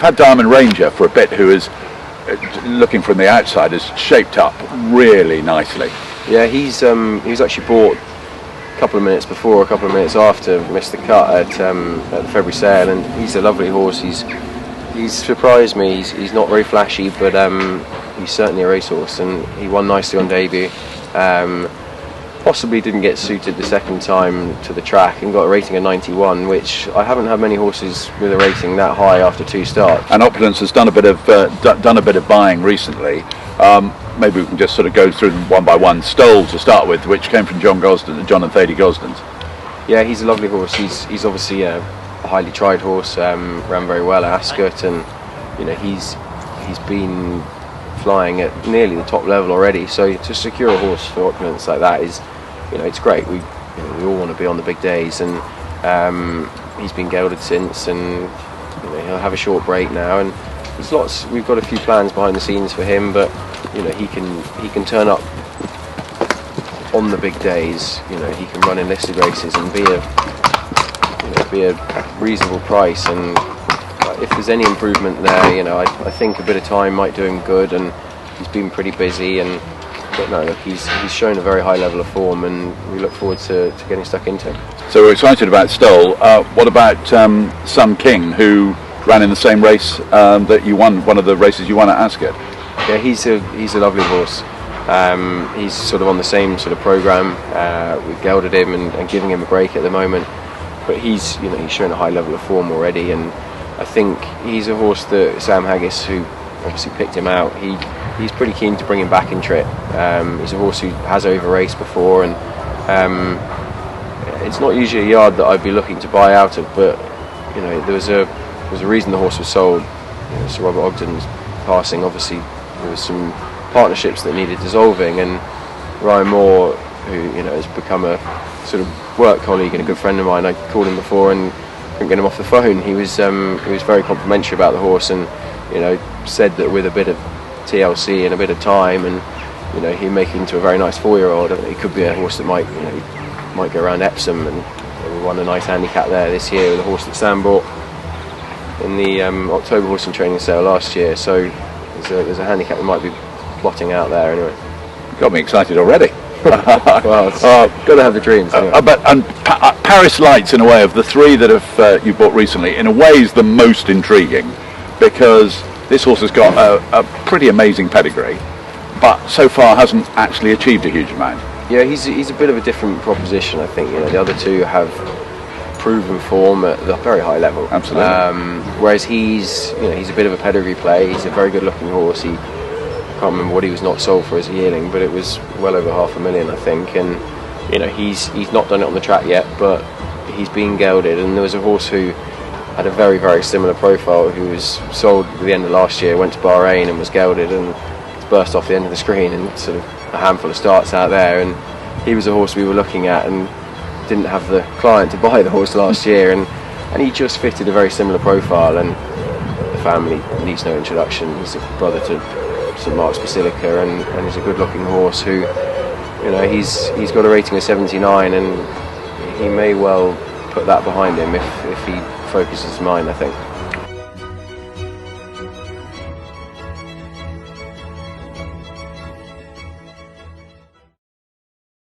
You've had Diamond Ranger for a bit, who is, looking from the outside, has shaped up really nicely. Yeah, he was actually bought a couple of minutes before, a couple of minutes after, missed the cut at the February sale, and he's a lovely horse. He's surprised me. He's not very flashy, but he's certainly a racehorse, and he won nicely on debut. Possibly didn't get suited the second time to the track and got a rating of 91, which I haven't had many horses with a rating that high after 2 starts. And Opulence has done a bit of buying recently. Maybe we can just sort of go through them one by one. Stowell to start with, which came from John and Thady Gosden's. Yeah, he's a lovely horse. He's obviously a highly tried horse. Ran very well at Ascot, and he's been flying at nearly the top level already. So to secure a horse for Opulence like that is, it's great. We all want to be on the big days, and he's been gelded since, and he'll have a short break now. And there's lots. We've got a few plans behind the scenes for him, but he can turn up on the big days. He can run in listed races and be a reasonable price. And if there's any improvement there, I think a bit of time might do him good, and he's been pretty busy. But no, look, he's shown a very high level of form, and we look forward to getting stuck into him. So we're excited about Stowell. What about Sun King, who ran in the same race that you won, one of the races you won at Ascot? Yeah, he's a lovely horse. He's sort of on the same sort of programme. We've gelded him and giving him a break at the moment, but he's shown a high level of form already, and I think he's a horse that Sam Haggis, who obviously picked him out, he's pretty keen to bring him back in trip. He's a horse who has over-raced before, and it's not usually a yard that I'd be looking to buy out of, but there was a reason the horse was sold. Sir Robert Ogden's passing, obviously there was some partnerships that needed dissolving, and Ryan Moore, who has become a sort of work colleague and a good friend of mine, I called him before and couldn't get him off the phone. He was very complimentary about the horse, and said that with a bit of TLC and a bit of time, and he'd make it into a very nice 4-year-old. It could be a horse that might go around Epsom, and we won a nice handicap there this year with a horse that Sam bought in the October horse and training sale last year. So there's a handicap that might be plotting out there anyway. Got me excited already. Well, got to have the dreams. Anyway. Paris Lights, in a way, of the 3 that have you bought recently, in a way is the most intriguing, because this horse has got a pretty amazing pedigree, but so far hasn't actually achieved a huge amount. Yeah, he's a bit of a different proposition, I think. The other 2 have proven form at a very high level. Absolutely. Whereas he's a bit of a pedigree play. He's a very good looking horse. I can't remember what he was not sold for as a yearling, but it was well over $500,000, I think. And he's not done it on the track yet, but he's been gelded. And there was a horse who had a very, very similar profile, who was sold at the end of last year, went to Bahrain and was gelded, and burst off the end of the screen, and sort of a handful of starts out there. And he was a horse we were looking at, and didn't have the client to buy the horse last year, and he just fitted a very similar profile, and the family needs no introduction. He's a brother to St Mark's Basilica, and he's a good looking horse who he's got a rating of 79, and he may well put that behind him if he focuses his mind, I think.